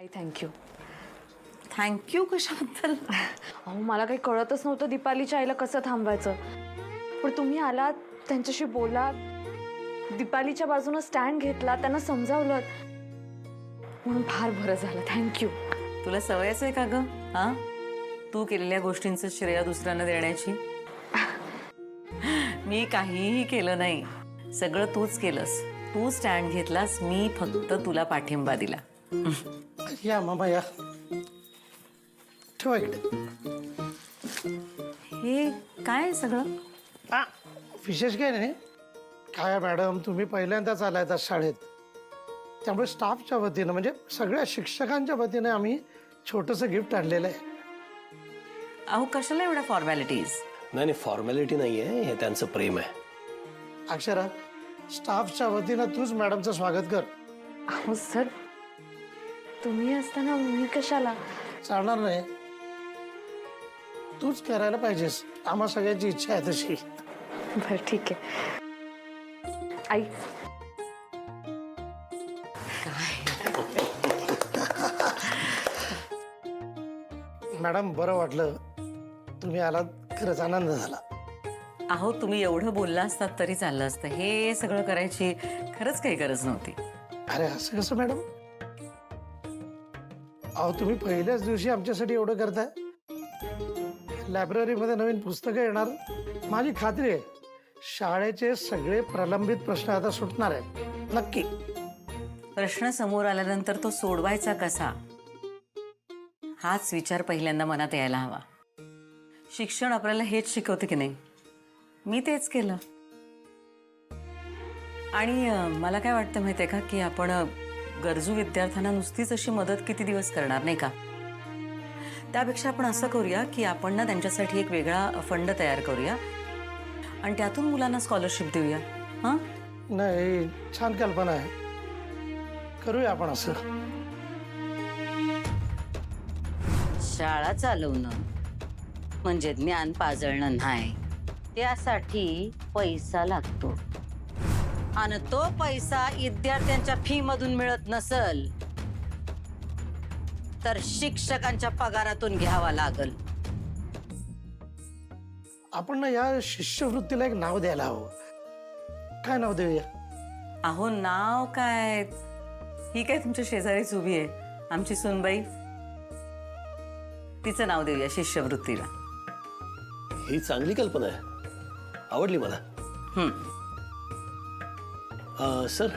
आई thank you. Thank you कशाबद्दल? अहो मला काही कळतच नव्हतं दीपालीच्या आईला कसं थांबवायचं. पण तुम्ही आलात, त्यांच्याशी बोलात, दीपालीच्या बाजूनं स्टँड घेतला, त्यांना समजावलं, म्हणून फार बरं झालं. थँक्यू. तुला सवयच आहे का ग? हा, तू केलेल्या गोष्टींचं श्रेय दुसऱ्यांना देण्याची. मी काहीही केलं नाही, सगळं तूच केलंस. तू स्टँड घेतलास, मी फक्त तुला पाठिंबा दिला. या मामा या, ठेवा इकडे. हे काय सगळं? हा, विशेष काय नाही. काय मॅडम, तुम्ही पहिल्यांदाच आलाय त्या शाळेत, त्यामुळे स्टाफच्या वतीनं म्हणजे सगळ्या शिक्षकांच्या वतीनं आम्ही छोटंसं गिफ्ट आणलेलं आहे. अहो कशाला एवढ्या फॉर्मॅलिटीज? नाही फॉर्मॅलिटी नाही आहे, हे त्यांचं प्रेम आहे. अक्षरा, स्टाफच्या वतीनं तूच मॅडमचं स्वागत कर. अहो सर, तुम्ही असताना मी कशाला? चालणार नाही, तूच करायला पाहिजेस. आम्हा सगळ्यांची इच्छा आहे तशी. बरं ठीक आहे. आई मॅडम, बरं वाटलं तुम्ही आलात, खरंच आनंद झाला. अहो तुम्ही एवढं बोलला असतात तरी चाललं असतं. हे सगळं करायची खरंच काही गरज नव्हती. अरे असं कसं मॅडम? अहो तुम्ही पहिल्याच दिवशी आमच्यासाठी एवढं करताय. लायब्ररीमध्ये नवीन पुस्तकं येणार, माझी खात्री आहे शाळेचे सगळे प्रलंबित प्रश्न आता सुटणार आहेत. नक्की. प्रश्न समोर आल्यानंतर तो सोडवायचा कसा, हाच विचार पहिल्यांदा मनात यायला हवा. शिक्षण आपल्याला हेच शिकवते की नाही, मी तेच केलं. आणि मला काय वाटतं माहिती आहे का, की आपण गरजू विद्यार्थ्यांना नुसतीच अशी मदत किती दिवस करणार, नाही का? त्यापेक्षा आपण असं करूया की आपण ना त्यांच्यासाठी एक वेगळा फंड तयार करूया आणि त्यातून मुलांना स्कॉलरशिप देऊया. हां, नाही, छान कल्पना आहे, करूया आपण असं. शाळा चालवणं म्हणजे ज्ञान पाजळणं नाही, त्यासाठी पैसा लागतो. आणि तो पैसा विद्यार्थ्यांच्या फी मधून मिळत नसल तर शिक्षकांच्या पगारातून घ्यावा लागल. आपण ना या शिष्यवृत्तीला एक नाव द्यायला हवं. काय नाव देऊया? अहो नाव काय, ही काय तुमच्या शेजारीच उभी आहे आमची सुनबाई, तिचं नाव देऊया शिष्यवृत्तीला. ही चांगली कल्पना आहे, आवडली मला. सर,